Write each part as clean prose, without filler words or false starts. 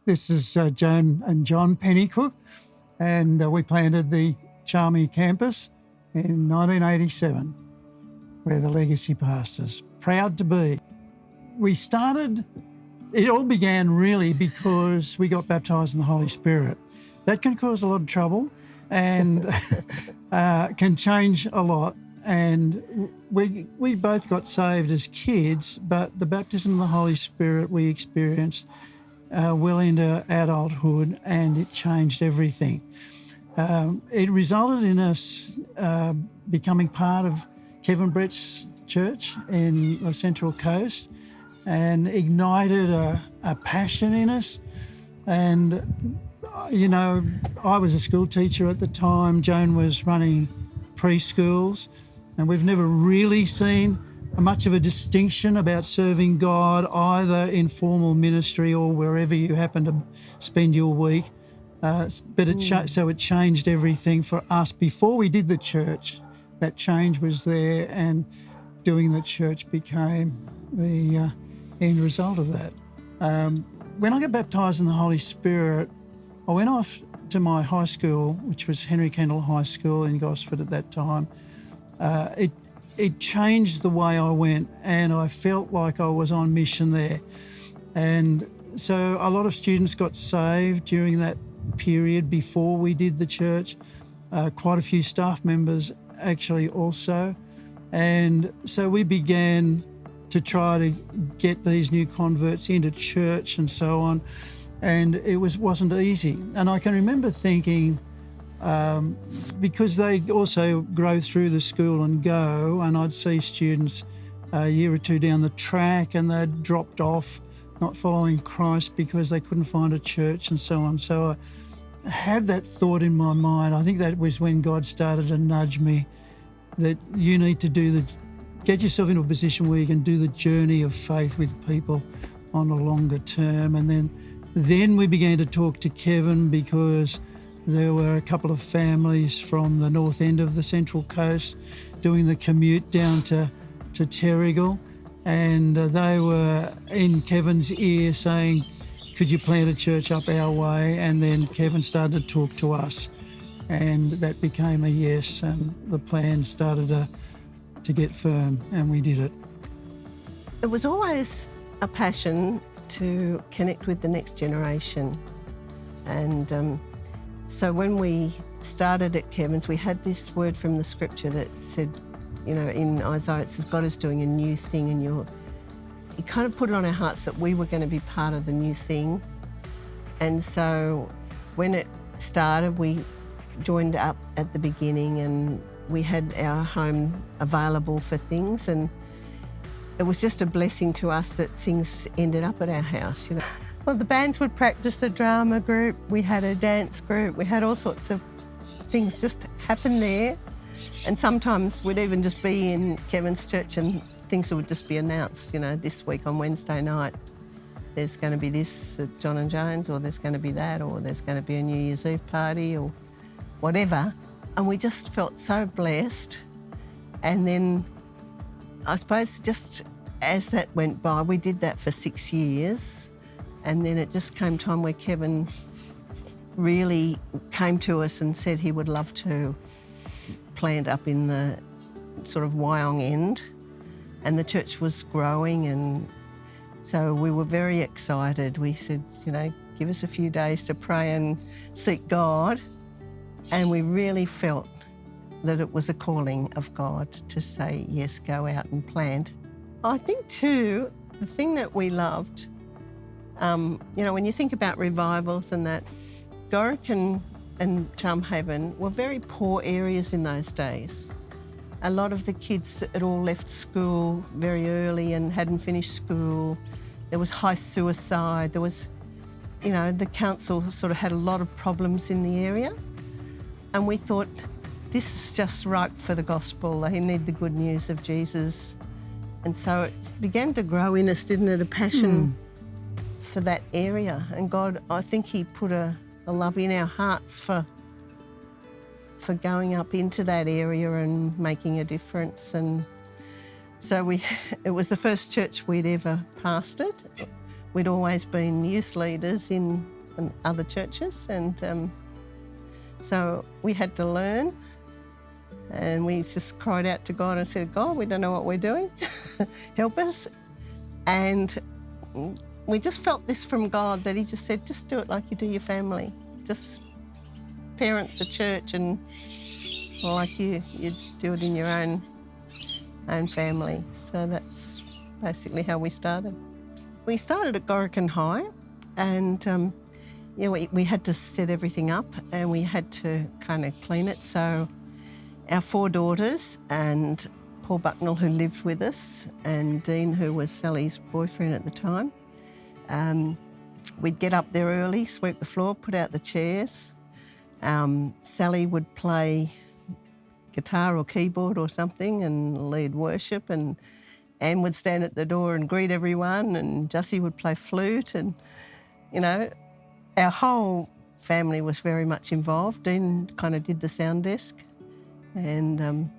This is Joan and John Pennicook, and we planted the Charmhaven campus in 1987. We're the Legacy pastors. Proud to be. It all began really because we got baptised in the Holy Spirit. That can cause a lot of trouble and can change a lot. And we both got saved as kids, but the baptism of the Holy Spirit we experienced well into adulthood, and it changed everything. It resulted in us becoming part of Kevin Brett's church in the Central Coast and ignited a passion in us. And, you know, I was a school teacher at the time. Joan was running preschools, and we've never really seen much of a distinction about serving God, either in formal ministry or wherever you happen to spend your week. But it changed everything for us. Before we did the church, that change was there, and doing the church became the end result of that. When I got baptised in the Holy Spirit, I went off to my high school, which was Henry Kendall High School in Gosford at that time. It changed the way I went, and I felt like I was on mission there. And so a lot of students got saved during that period before we did the church. Quite a few staff members actually also. And so we began to try to get these new converts into church and so on. And it wasn't easy. And I can remember thinking, because they also grow through the school and go, and I'd see students a year or two down the track and they'd dropped off, not following Christ because they couldn't find a church and so on. So I had that thought in my mind. I think that was when God started to nudge me that you need to get yourself into a position where you can do the journey of faith with people on a longer term. And then we began to talk to Kevin, because there were a couple of families from the north end of the Central Coast doing the commute down to Terrigal, and they were in Kevin's ear saying, could you plant a church up our way? And then Kevin started to talk to us, and that became a yes, and the plan started to get firm, and we did it. It was always a passion to connect with the next generation, and so when we started at Kevin's, we had this word from the scripture that said, you know, in Isaiah it says, God is doing a new thing, and He kind of put it on our hearts that we were going to be part of the new thing. And so when it started, we joined up at the beginning, and we had our home available for things, and it was just a blessing to us that things ended up at our house, you know. Well, the bands would practice, the drama group, we had a dance group, we had all sorts of things just happen there. And sometimes we'd even just be in Kevin's church and things would just be announced, you know, this week on Wednesday night, there's going to be this at John and Joan's, or there's going to be that, or there's going to be a New Year's Eve party, or whatever. And we just felt so blessed. And then I suppose just as that went by, we did that for 6 years. And then it just came time where Kevin really came to us and said he would love to plant up in the sort of Wyong end. And the church was growing, and so we were very excited. We said, you know, give us a few days to pray and seek God. And we really felt that it was a calling of God to say, yes, go out and plant. I think too, the thing that we loved, you know, when you think about revivals and that, Gorick and Charmhaven were very poor areas in those days. A lot of the kids had all left school very early and hadn't finished school. There was high suicide. There was, you know, the council sort of had a lot of problems in the area. And we thought, this is just ripe for the gospel. They need the good news of Jesus. And so it began to grow in us, didn't it, a passion for that area. And God, I think He put a love in our hearts for going up into that area and making a difference. And so it was the first church we'd ever pastored. We'd always been youth leaders in and other churches, and so we had to learn, and we just cried out to God and said, God, we don't know what we're doing, help us. And we just felt this from God, that he just said, just do it like you do your family. Just parent the church and like you do it in your own family. So that's basically how we started. We started at Gorican High, and we had to set everything up and we had to kind of clean it. So our 4 daughters and Paul Bucknell, who lived with us, and Dean, who was Sally's boyfriend at the time, we'd get up there early, sweep the floor, put out the chairs. Sally would play guitar or keyboard or something and lead worship, and Anne would stand at the door and greet everyone, and Jussie would play flute, and, our whole family was very much involved. Dean kind of did the sound desk, and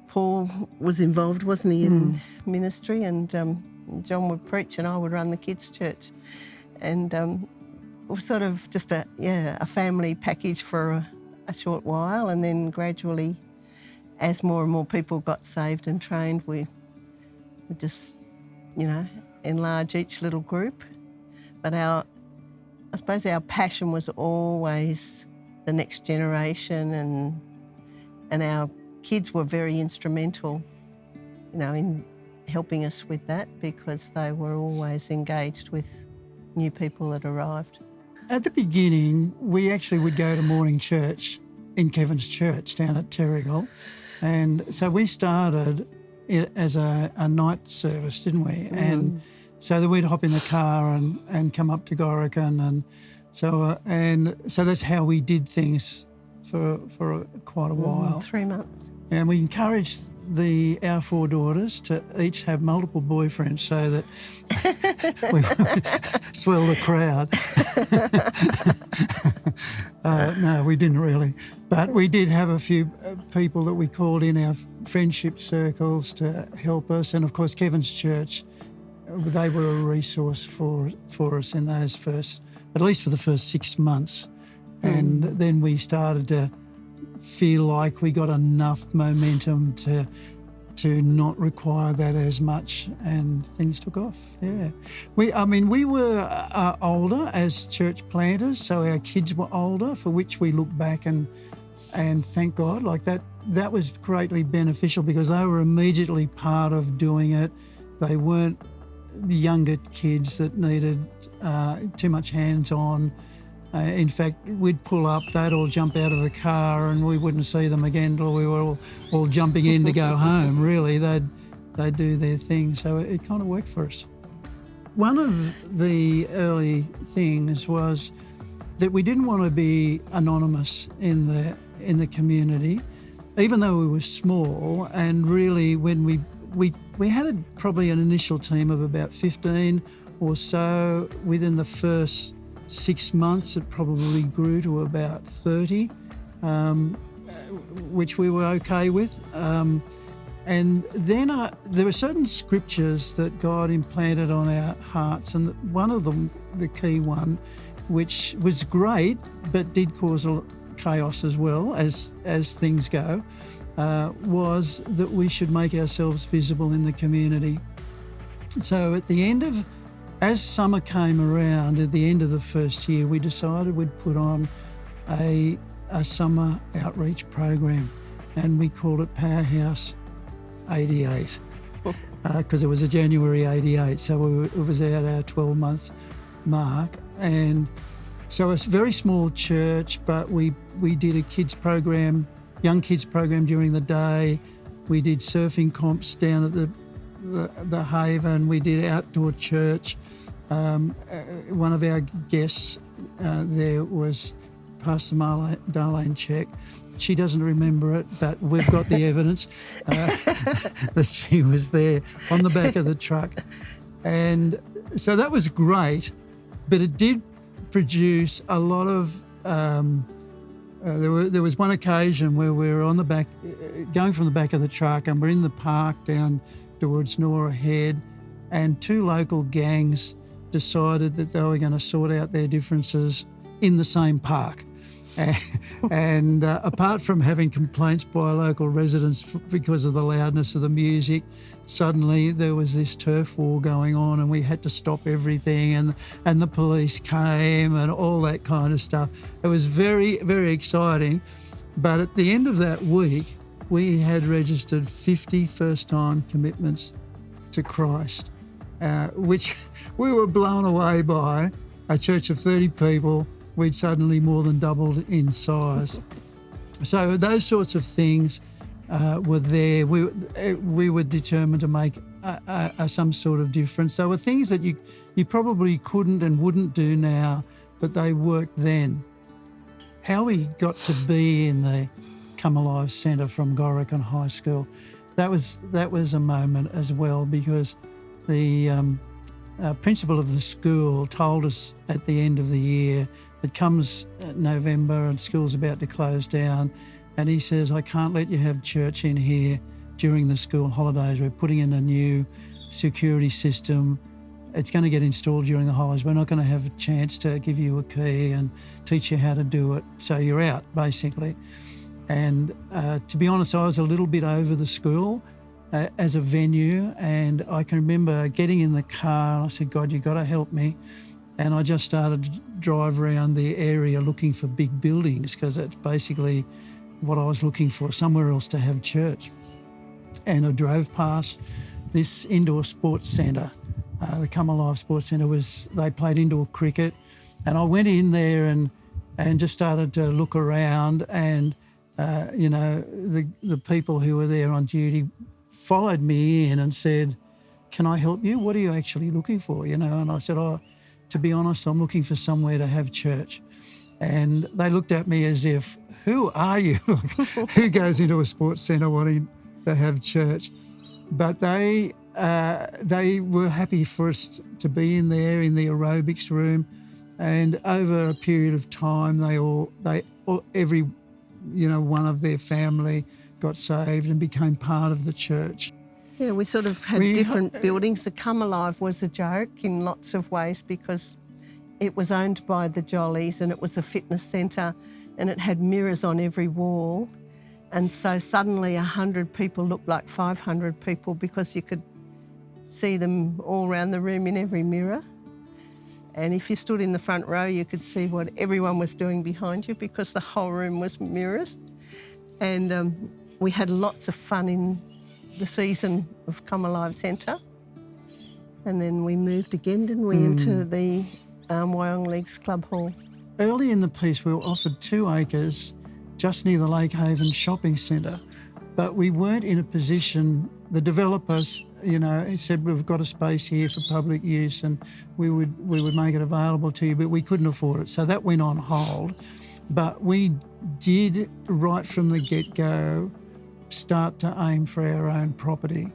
Paul was involved, wasn't he, in ministry, and John would preach and I would run the kids' church. And it was sort of just a family package for a short while, and then gradually, as more and more people got saved and trained, we would just, enlarge each little group. But I suppose our passion was always the next generation, and our kids were very instrumental, in helping us with that, because they were always engaged with new people that arrived. At the beginning, we actually would go to morning church in Kevin's church down at Terrigal, and so we started it as a night service, didn't we? And so that we'd hop in the car and come up to Gorican, and so that's how we did things for quite a while. 3 months. And we encouraged our 4 daughters to each have multiple boyfriends so that we would swell the crowd. No, we didn't really. But we did have a few people that we called in our friendship circles to help us. And, of course, Kevin's church, they were a resource for us in those first, at least for the first 6 months. And then we started to feel like we got enough momentum to not require that as much, and things took off. Yeah, we were older as church planters, so our kids were older, for which we look back and thank God. Like that was greatly beneficial, because they were immediately part of doing it. They weren't the younger kids that needed too much hands-on. In fact, we'd pull up, they'd all jump out of the car and we wouldn't see them again till we were all jumping in to go home, really. They'd do their thing, so it kind of worked for us. One of the early things was that we didn't want to be anonymous in the community, even though we were small. And really, when we had probably an initial team of about 15 or so. Within the first 6 months, it probably grew to about 30, which we were okay with. And then there were certain scriptures that God implanted on our hearts, and one of them, the key one, which was great but did cause chaos as well, as things go, was that we should make ourselves visible in the community. So at the end of, as summer came around, at the end of the first year, we decided we'd put on a summer outreach program, and we called it Powerhouse 88 because it was a January 88, so it was at our 12-month mark. And so it's a very small church, but we did a kids program, young kids program during the day. We did surfing comps down at the Haven. We did outdoor church. One of our guests there was Pastor Darlene Check. She doesn't remember it, but we've got the evidence that she was there on the back of the truck. And so that was great, but it did produce a lot of... there was one occasion where we were on the back, going from the back of the truck, and we're in the park down towards Nora Head, and two local gangs decided that they were going to sort out their differences in the same park. And apart from having complaints by local residents because of the loudness of the music, suddenly there was this turf war going on and we had to stop everything, and the police came and all that kind of stuff. It was very, very exciting. But at the end of that week, we had registered 50 first-time commitments to Christ, which we were blown away by. A church of 30 people, we'd suddenly more than doubled in size. So those sorts of things were there. We were determined to make some sort of difference. There were things that you probably couldn't and wouldn't do now, but they worked then. How we got to be in the Come Alive Centre from Gorican High School, that was a moment as well, because the principal of the school told us at the end of the year, it comes November and school's about to close down, and he says, I can't let you have church in here during the school holidays. We're putting in a new security system. It's going to get installed during the holidays. We're not going to have a chance to give you a key and teach you how to do it. So you're out, basically. And to be honest, I was a little bit over the school as a venue, and I can remember getting in the car and I said, God, you've got to help me. And I just started to drive around the area looking for big buildings, because that's basically what I was looking for, somewhere else to have church. And I drove past this indoor sports centre. The Come Alive Sports Centre they played indoor cricket. And I went in there and just started to look around, and, the people who were there on duty followed me in and said, can I help you? What are you actually looking for? And I said, to be honest, I'm looking for somewhere to have church. And they looked at me as if, who are you? Who goes into a sports centre wanting to have church? But they were happy for us to be in there in the aerobics room. And over a period of time, every one of their family got saved and became part of the church. Yeah, we sort of had different buildings. The Come Alive was a joke in lots of ways, because it was owned by the Jollies and it was a fitness centre and it had mirrors on every wall. And so suddenly 100 people looked like 500 people, because you could see them all around the room in every mirror. And if you stood in the front row, you could see what everyone was doing behind you, because the whole room was mirrors. And we had lots of fun in the season of Come Alive Centre. And then we moved again, didn't we, into the Wyong Leagues Club Hall. Early in the piece, we were offered 2 acres just near the Lake Haven shopping centre, but we weren't in a position. The developers, he said, we've got a space here for public use and we would make it available to you, but we couldn't afford it. So that went on hold. But we did, right from the get-go, start to aim for our own property.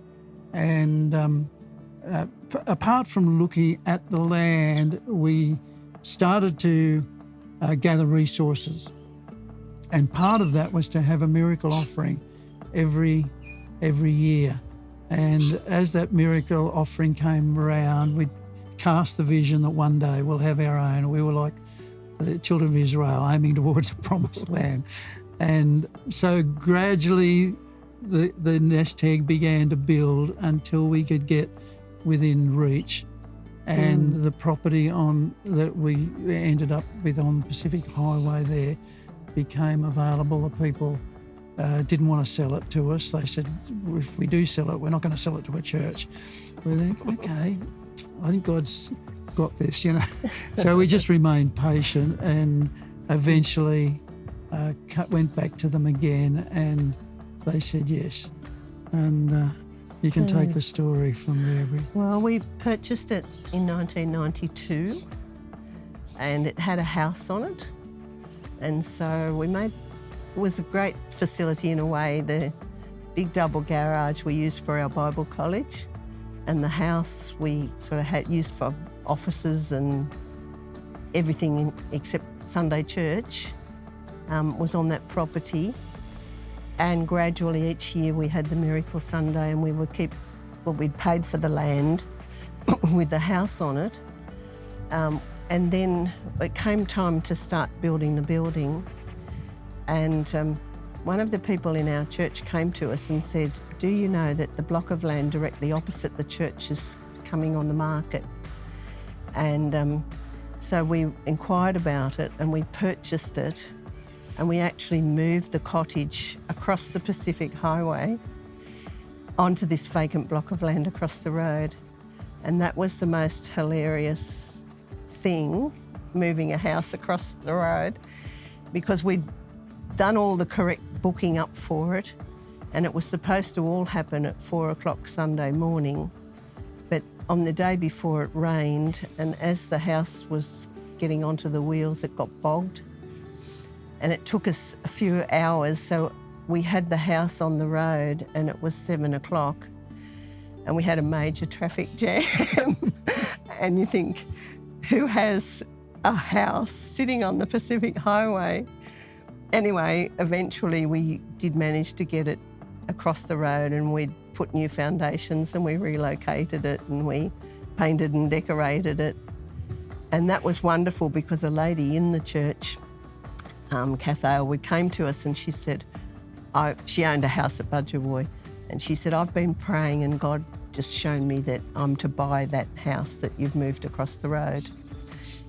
And apart from looking at the land, we started to gather resources. And part of that was to have a miracle offering every year. And as that miracle offering came around, we'd cast the vision that one day we'll have our own. We were like the children of Israel aiming towards a promised land. And so gradually the nest egg began to build until we could get within reach. And the property that we ended up with on the Pacific Highway there became available. The people didn't want to sell it to us. They said, if we do sell it, we're not going to sell it to a church. We think, okay, I think God's got this, So we just remained patient and eventually went back to them again and they said yes. And you can take the story from there. Well, we purchased it in 1992 and it had a house on it. And so it was a great facility in a way. The big double garage we used for our Bible college, and the house we sort of had used for offices and everything except Sunday church was on that property. And gradually each year we had the Miracle Sunday and we'd paid for the land with the house on it. And then it came time to start building the building, and one of the people in our church came to us and said, "Do you know that the block of land directly opposite the church is coming on the market?" And so we inquired about it and we purchased it, and we actually moved the cottage across the Pacific Highway onto this vacant block of land across the road. And that was the most hilarious thing, moving a house across the road, because we'd done all the correct booking up for it, and it was supposed to all happen at 4 o'clock Sunday morning. But on the day before, it rained, and as the house was getting onto the wheels, it got bogged. And it took us a few hours, so we had the house on the road and it was 7 o'clock and we had a major traffic jam. And you think, who has a house sitting on the Pacific Highway? Anyway, eventually we did manage to get it across the road, and we'd put new foundations and we relocated it and we painted and decorated it. And that was wonderful because a lady in the church, Kath Aylward, came to us and she said, she owned a house at Budgerwoy, and she said, "I've been praying and God just shown me that I'm to buy that house that you've moved across the road."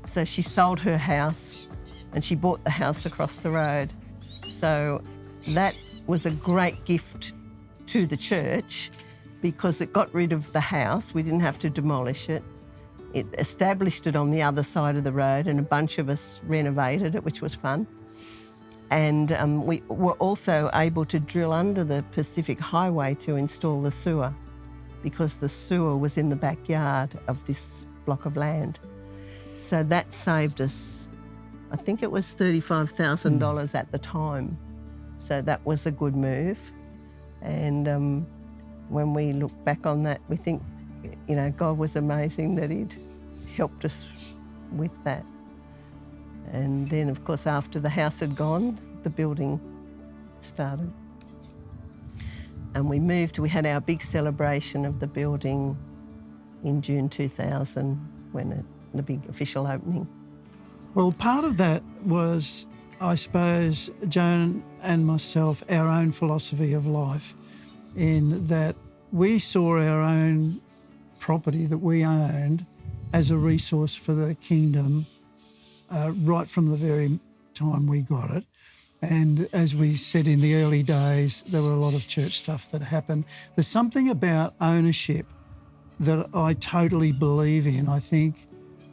So she sold her house and she bought the house across the road. So that was a great gift to the church because it got rid of the house. We didn't have to demolish it. It established it on the other side of the road, and a bunch of us renovated it, which was fun. And we were also able to drill under the Pacific Highway to install the sewer, because the sewer was in the backyard of this block of land. So that saved us, I think it was $35,000 at the time. So that was a good move. And when we look back on that, we think, you know, God was amazing that He'd helped us with that. And then, of course, after the house had gone, the building started. And we moved, we had our big celebration of the building in June 2000, the big official opening. Well, part of that was, I suppose, Joan and myself, our own philosophy of life, in that we saw our own property that we owned as a resource for the kingdom right from the very time we got it. And as we said in the early days, there were a lot of church stuff that happened. There's something about ownership that I totally believe in. I think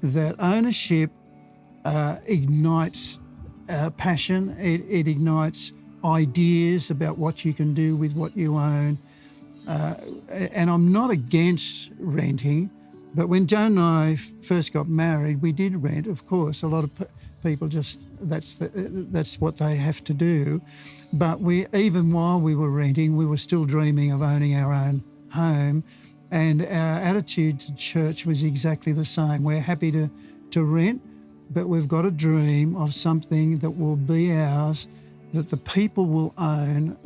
that ownership ignites passion, it ignites ideas about what you can do with what you own. And I'm not against renting, but when Joan and I first got married, we did rent, of course. A lot of people just, that's what they have to do. But even while we were renting, we were still dreaming of owning our own home. And our attitude to church was exactly the same. We're happy to rent, but we've got a dream of something that will be ours, that the people will own,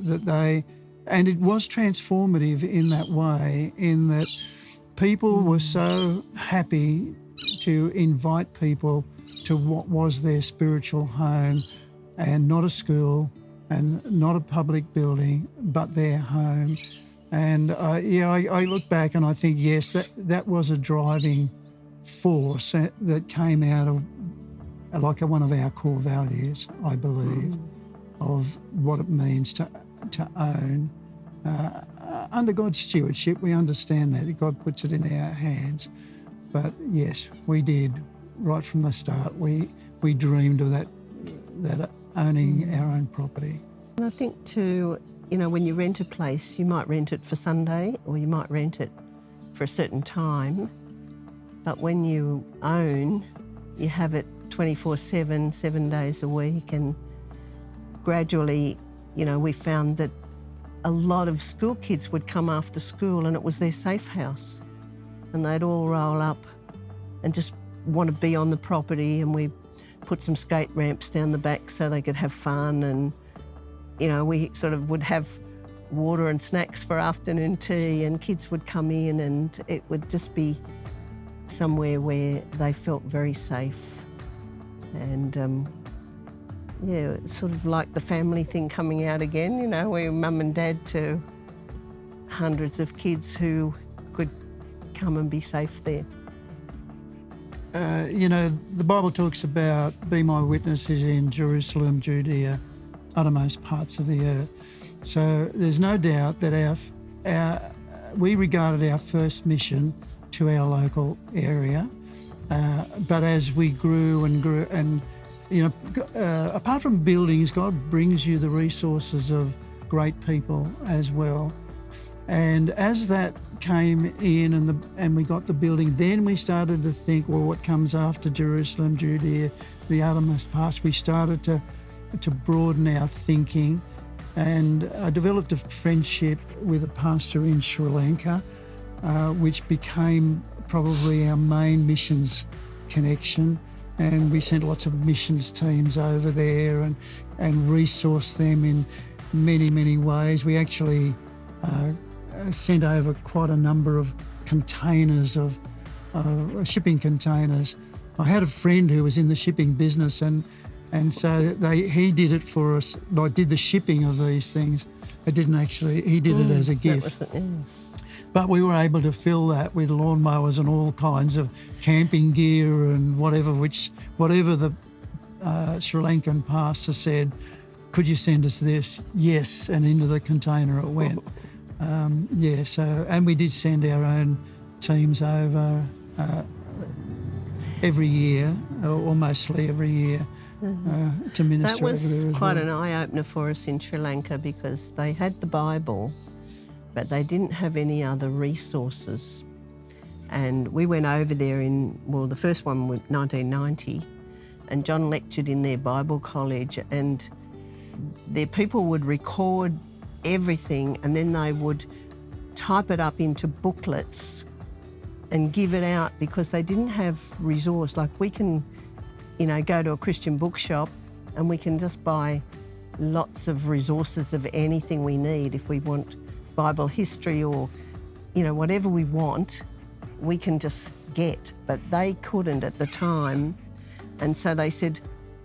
and it was transformative in that way, in that people were so happy to invite people to what was their spiritual home, and not a school and not a public building, but their home. And I look back and I think, yes, that was a driving force that came out of like one of our core values, I believe, of what it means to own. Under God's stewardship, we understand that. God puts it in our hands. But yes, we did, right from the start, we dreamed of that owning our own property. And I think too, you know, when you rent a place, you might rent it for Sunday or you might rent it for a certain time. But when you own, you have it 24/7, 7 days a week. And gradually, you know, we found that a lot of school kids would come after school and it was their safe house. And they'd all roll up and just want to be on the property, and we put some skate ramps down the back so they could have fun. And, you know, we sort of would have water and snacks for afternoon tea, and kids would come in and it would just be somewhere where they felt very safe. And yeah, it's sort of like the family thing coming out again, you know, where mum and dad to hundreds of kids who could come and be safe there. You know, the Bible talks about be my witnesses in Jerusalem, Judea, uttermost parts of the earth. So there's no doubt that we regarded our first mission to our local area. But as we grew and grew, and you know, apart from buildings, God brings you the resources of great people as well. And as that came in and we got the building, then we started to think, well, what comes after Jerusalem, Judea, the uttermost parts? We started to broaden our thinking, and I developed a friendship with a pastor in Sri Lanka, which became probably our main missions connection. And we sent lots of missions teams over there and resourced them in many, many ways. We actually sent over quite a number of containers of shipping containers. I had a friend who was in the shipping business, and so he did it for us. I did the shipping of these things. He did it as a gift. Yes. But we were able to fill that with lawnmowers and all kinds of camping gear and whatever the Sri Lankan pastor said, could you send us this? Yes, and into the container it went. And we did send our own teams over every year, or mostly every year, to minister over there as well. That was quite an eye-opener for us in Sri Lanka, because they had the Bible, but they didn't have any other resources. And we went over there the first one was 1990, and John lectured in their Bible college, and their people would record everything, and then they would type it up into booklets and give it out, because they didn't have resource. Like we can, you know, go to a Christian bookshop and we can just buy lots of resources of anything we need. If we want Bible history or, you know, whatever we want, we can just get. But they couldn't at the time. And so they said,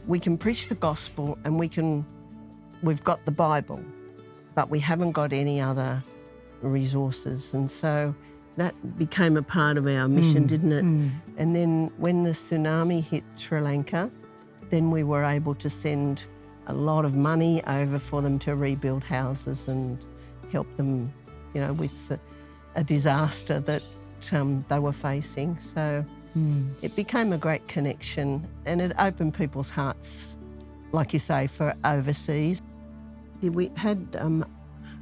we can preach the gospel and we've got the Bible, but we haven't got any other resources. And so that became a part of our mission, didn't it? And then when the tsunami hit Sri Lanka, then we were able to send a lot of money over for them to rebuild houses and help them, you know, with a disaster that they were facing. So it became a great connection, and it opened people's hearts, like you say, for overseas. We had, I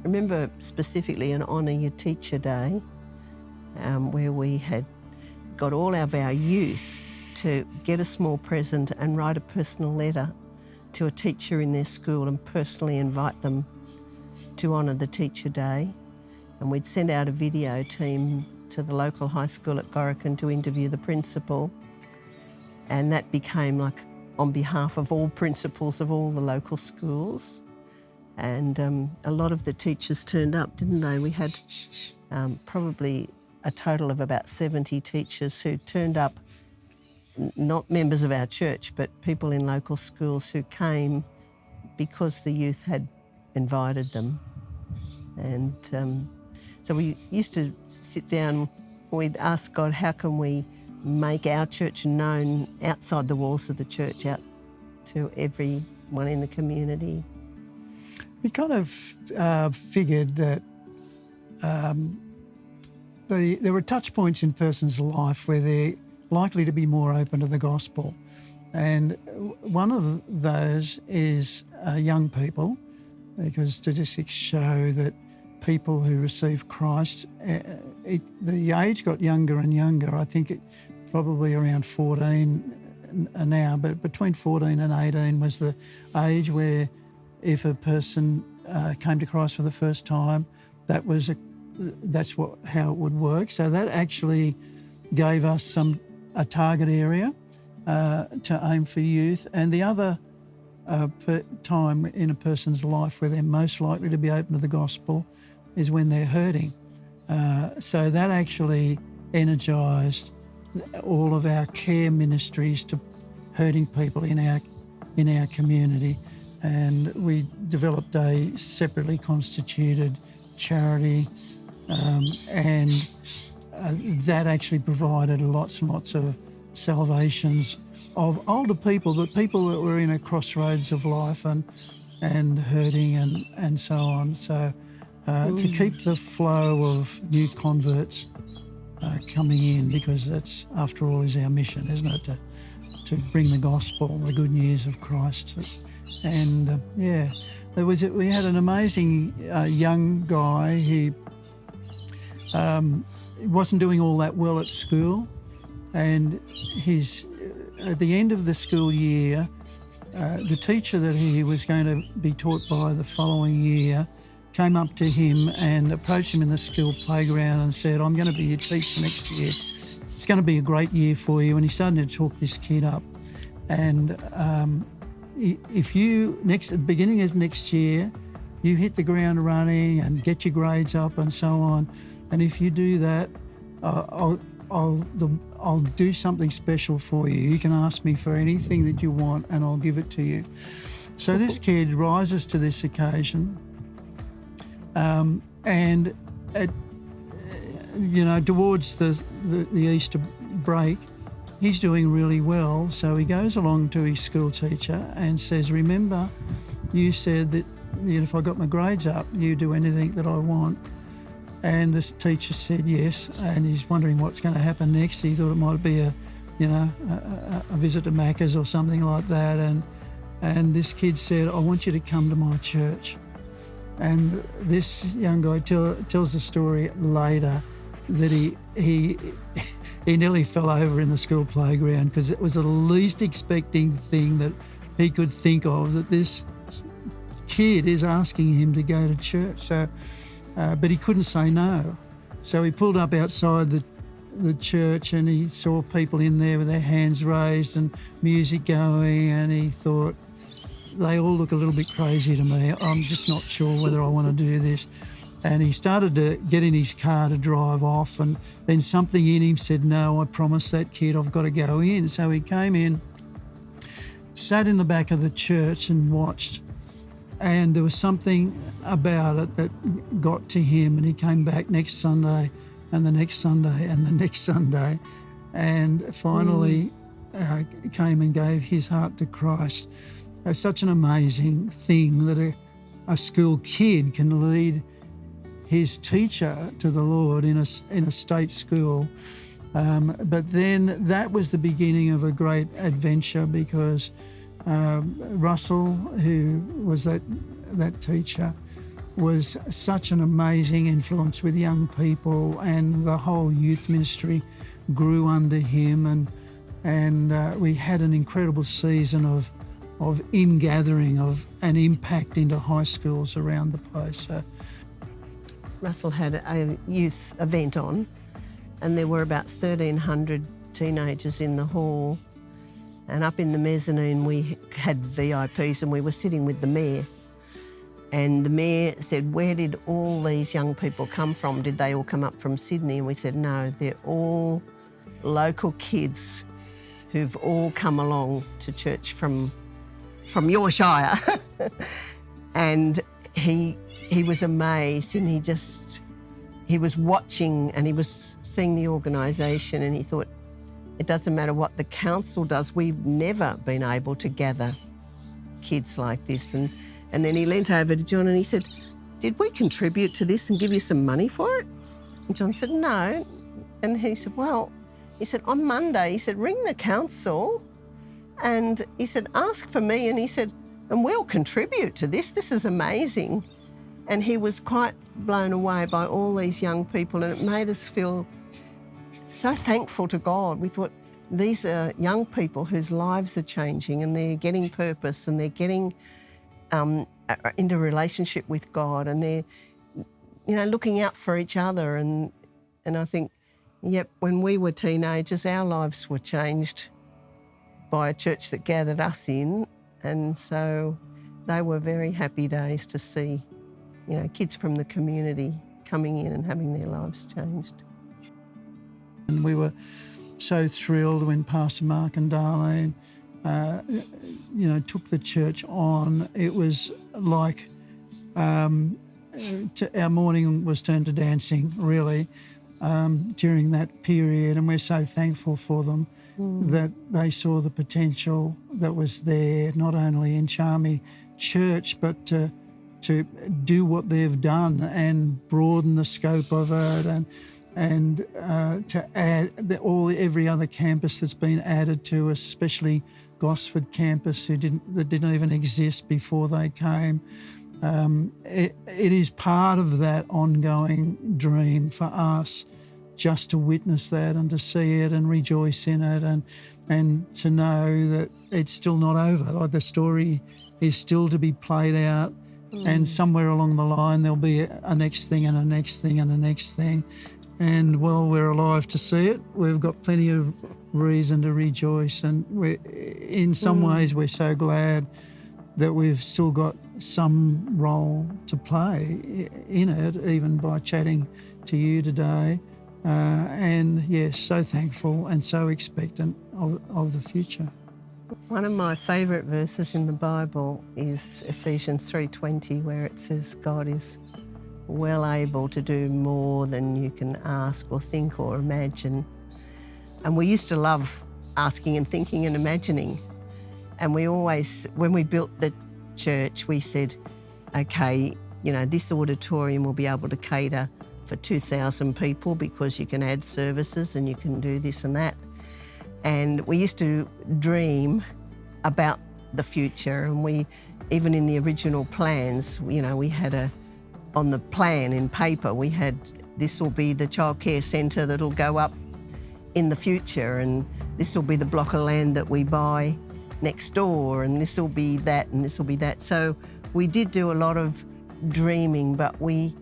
remember specifically an Honour Your Teacher Day, where we had got all of our youth to get a small present and write a personal letter to a teacher in their school and personally invite them to honour the Teacher Day. And we'd send out a video team to the local high school at Gorokan to interview the principal. And that became like on behalf of all principals of all the local schools. And a lot of the teachers turned up, didn't they? We had probably a total of about 70 teachers who turned up, not members of our church, but people in local schools who came because the youth had invited them. And so we used to sit down, we'd ask God, how can we make our church known outside the walls of the church, out to everyone in the community? We kind of figured that there were touch points in a person's life where they're likely to be more open to the gospel. And one of those is young people, because statistics show that people who receive Christ, the age got younger and younger. I think it probably around 14 now, but between 14 and 18 was the age where if a person came to Christ for the first time, that's how it would work. So that actually gave us a target area to aim for youth. And the other time in a person's life where they're most likely to be open to the gospel is when they're hurting. So that actually energised all of our care ministries to hurting people in our community. And we developed a separately constituted charity, and that actually provided lots and lots of salvations of older people, but people that were in a crossroads of life and hurting and so on. So to keep the flow of new converts coming in, because that's, after all, is our mission, isn't it? To bring the gospel, the good news of Christ. And we had an amazing young guy. He wasn't doing all that well at school, and at the end of the school year, the teacher that he was going to be taught by the following year came up to him and approached him in the school playground and said, "I'm going to be your teacher next year. It's going to be a great year for you." And he started to talk this kid up. And if you, at the beginning of next year, you hit the ground running and get your grades up and so on, and if you do that, I'll do something special for you. You can ask me for anything that you want and I'll give it to you. So this kid rises to this occasion, and towards the Easter break, he's doing really well. So he goes along to his school teacher and says, "Remember, you said that if I got my grades up, you do anything that I want." And this teacher said yes, and he's wondering what's going to happen next. He thought it might be a visit to Macca's or something like that. And this kid said, "I want you to come to my church." And this young guy tells the story later that he nearly fell over in the school playground, because it was the least expecting thing that he could think of, that this kid is asking him to go to church. So, but he couldn't say no. So he pulled up outside the church and he saw people in there with their hands raised and music going, and he thought, they all look a little bit crazy to me. I'm just not sure whether I want to do this. And he started to get in his car to drive off, and then something in him said, "No, I promised that kid I've got to go in." So he came in, sat in the back of the church and watched. And there was something about it that got to him, and he came back next Sunday and the next Sunday and the next Sunday, and finally came and gave his heart to Christ. It's such an amazing thing that a school kid can lead his teacher to the Lord in a state school. But then that was the beginning of a great adventure, because Russell, who was that teacher, was such an amazing influence with young people, and the whole youth ministry grew under him, and we had an incredible season of ingathering of an impact into high schools around the place. So Russell had a youth event on, and there were about 1,300 teenagers in the hall. And up in the mezzanine, we had VIPs, and we were sitting with the mayor. And the mayor said, "Where did all these young people come from? Did they all come up from Sydney?" And we said, "No, they're all local kids who've all come along to church from your shire." And he was amazed, and he was watching, and he was seeing the organisation, and he thought, it doesn't matter what the council does, we've never been able to gather kids like this. And then he leant over to John and he said, "Did we contribute to this and give you some money for it?" And John said, "No." And he said, "Well," he said, "on Monday," he said, "ring the council and," he said, "ask for me," and he said, "and we'll contribute to this. This is amazing." And he was quite blown away by all these young people, and it made us feel so thankful to God. We thought, these are young people whose lives are changing, and they're getting purpose, and they're getting into relationship with God, and they're, looking out for each other. And I think, yep, when we were teenagers, our lives were changed by a church that gathered us in, and so they were very happy days to see, kids from the community coming in and having their lives changed. And we were so thrilled when Pastor Mark and Darlene, took the church on. It was like our morning was turned to dancing, really, during that period, and we're so thankful for them that they saw the potential that was there, not only in Charmy Church, but to do what they've done and broaden the scope of it, and to add every other campus that's been added to us, especially Gosford campus that didn't even exist before they came. It is part of that ongoing dream for us, just to witness that and to see it and rejoice in it, and to know that it's still not over. Like, the story is still to be played out, and somewhere along the line there'll be a next thing and a next thing and a next thing. And while we're alive to see it, we've got plenty of reason to rejoice. And in some ways we're so glad that we've still got some role to play in it, even by chatting to you today. And yes, so thankful and so expectant of the future. One of my favourite verses in the Bible is Ephesians 3:20, where it says God is well able to do more than you can ask or think or imagine. And we used to love asking and thinking and imagining. And we always, when we built the church, we said, okay, this auditorium will be able to cater for 2,000 people because you can add services and you can do this and that. And we used to dream about the future, and we, even in the original plans, we had on the plan in paper, we had, this will be the childcare centre that'll go up in the future, and this will be the block of land that we buy next door, and this will be that, and this will be that. So we did do a lot of dreaming, but we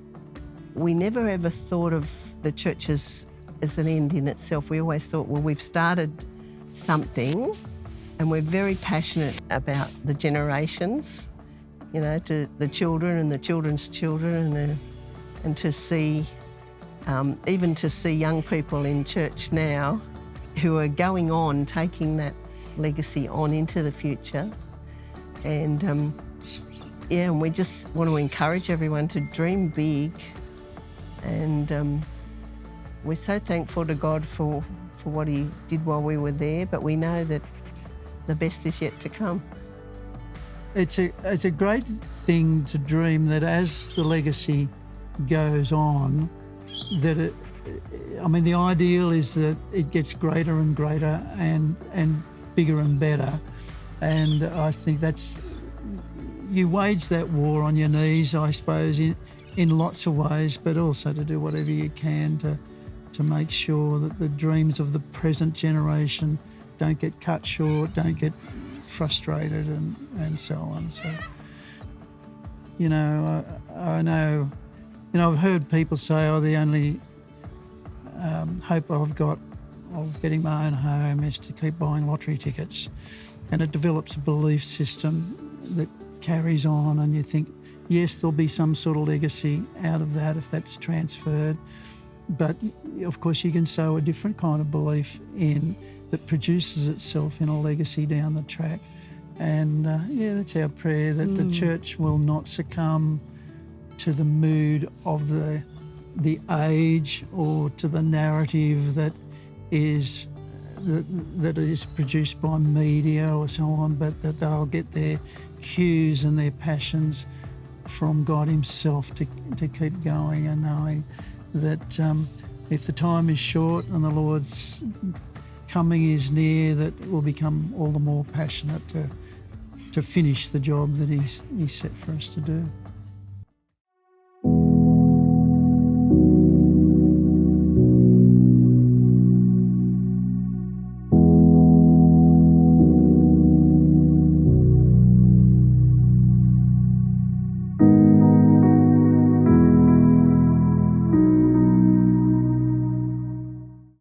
never ever thought of the church as an end in itself. We always thought, well, we've started something, and we're very passionate about the generations, to the children and the children's children, and to see, even to see young people in church now who are going on, taking that legacy on into the future. And and we just want to encourage everyone to dream big. And we're so thankful to God for what he did while we were there, but we know that the best is yet to come. It's a great thing to dream that as the legacy goes on, that the ideal is that it gets greater and greater and bigger and better. And I think you wage that war on your knees, I suppose, in lots of ways, but also to do whatever you can to make sure that the dreams of the present generation don't get cut short, don't get frustrated, and so on. So, I know, I've heard people say, the only hope I've got of getting my own home is to keep buying lottery tickets. And it develops a belief system that carries on, and you think, yes, there'll be some sort of legacy out of that if that's transferred. But of course you can sow a different kind of belief in that produces itself in a legacy down the track. And that's our prayer, that the church will not succumb to the mood of the age or to the narrative that is produced by media or so on, but that they'll get their cues and their passions from God himself to keep going, and knowing that if the time is short and the Lord's coming is near, that we'll become all the more passionate to finish the job that he's set for us to do.